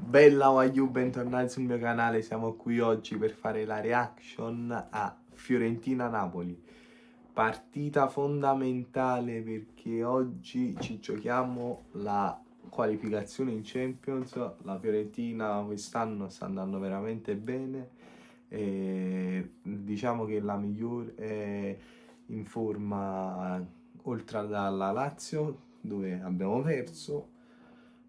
Bella Wagyu, bentornati sul mio canale, siamo qui oggi per fare la reaction a Fiorentina-Napoli. Partita fondamentale perché oggi ci giochiamo la qualificazione in Champions. La Fiorentina quest'anno sta andando veramente bene e diciamo che la migliore è in forma oltre alla Lazio, dove abbiamo perso.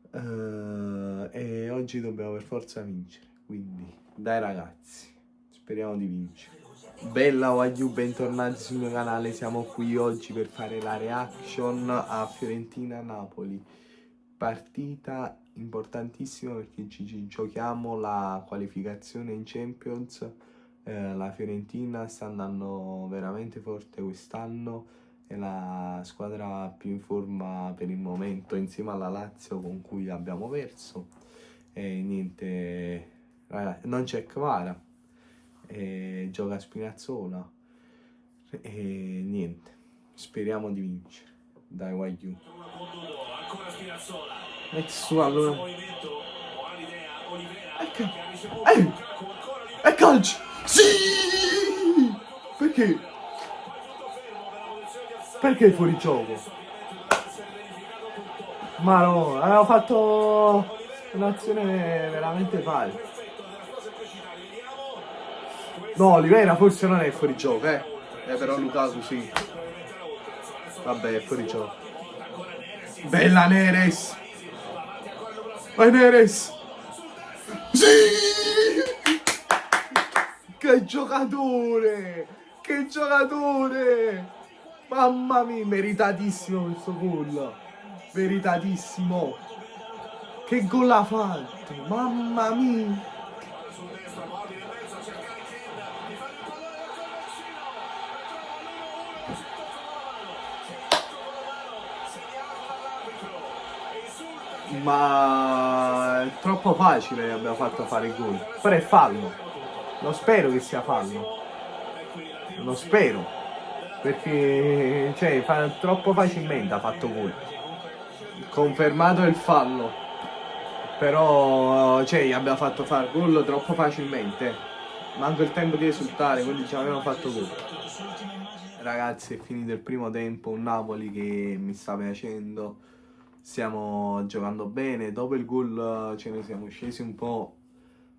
E oggi dobbiamo per forza vincere, quindi dai ragazzi, speriamo di vincere. Bella Wagyu, bentornati sul mio canale, siamo qui oggi per fare la reaction a Fiorentina-Napoli. Partita importantissima perché ci giochiamo la qualificazione in Champions. La Fiorentina sta andando veramente forte quest'anno, è la squadra più in forma per il momento insieme alla Lazio con cui abbiamo perso. E niente, ragazzi, non c'è Kvara, gioca Spinazzola e niente, speriamo di vincere. Dai Wagyu. Metti su allora. È calcio! Sì! Perché? Perché fuori gioco? Ma no, aveva fatto un'azione veramente facile. No, Oliveira forse non è fuori gioco, però Lukaku sì. Vabbè, è fuori gioco. Bella Neres! Vai Neres! Sì! Che giocatore! Che giocatore! Mamma mia, meritatissimo questo gol! Meritatissimo! Che gol ha fatto! Mamma mia! Ma è troppo facile abbiamo fatto fare il gol. Però è fallo. Lo spero che sia fallo. Lo spero. Perché cioè troppo facilmente ha fatto gol. Confermato il fallo. Però cioè abbiamo fatto fare gol troppo facilmente. Manco il tempo di esultare, quindi ci avevano fatto gol. Ragazzi, è finito il primo tempo, un Napoli che mi sta piacendo. Stiamo giocando bene, dopo il gol ce ne siamo scesi un po',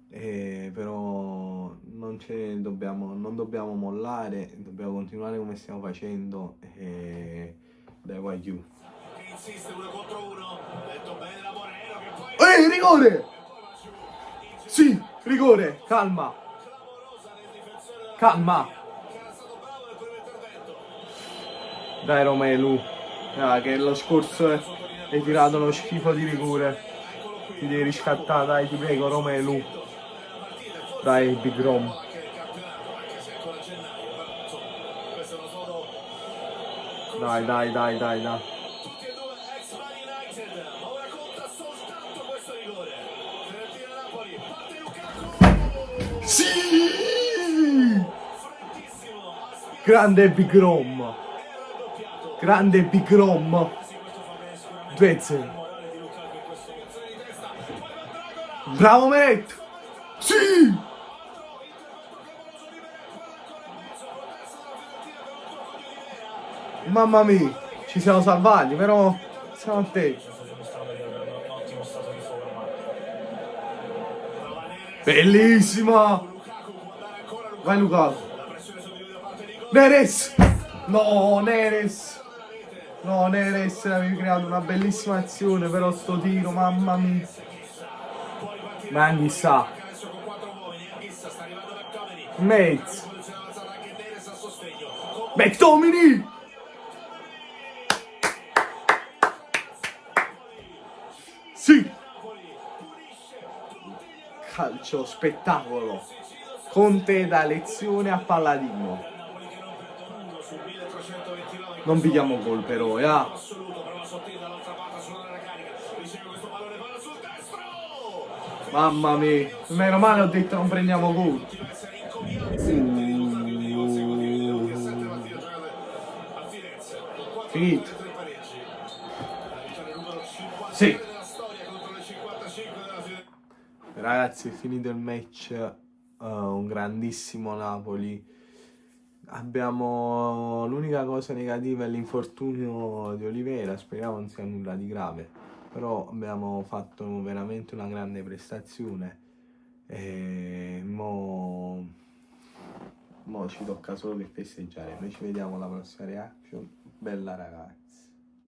però non dobbiamo mollare, dobbiamo continuare come stiamo facendo. Dai Wagyu. Rigore! Sì, rigore, calma. Calma. Dai Romelu, che lo scorso hai tirato uno schifo di rigore. Ti devi riscattare, dai, ti prego, Romelu. Dai, Big Rom. Dai. Sì! Grande Big Rom. Grande Big Rom. 2-0. Bravo Meret! Sì! Mamma mia, ci siamo salvati, però siamo a te. Bellissima! Vai Lukaku. Neres! No, Neres! No, Neres avevi creato una bellissima azione, però sto tiro, mamma mia. Ma anche sa. Mezzo. McTominay! Sì! Calcio spettacolo. Conte da lezione a Palladino. Non pigliamo gol però, Mamma mia, meno male ho detto non prendiamo gol. Finito. Sì. Ragazzi, è finito il match, un grandissimo Napoli. Abbiamo l'unica cosa negativa è l'infortunio di Oliveira, speriamo non sia nulla di grave, però abbiamo fatto veramente una grande prestazione e mo ci tocca solo che festeggiare. Noi ci vediamo alla prossima reaction. Bella ragazzi.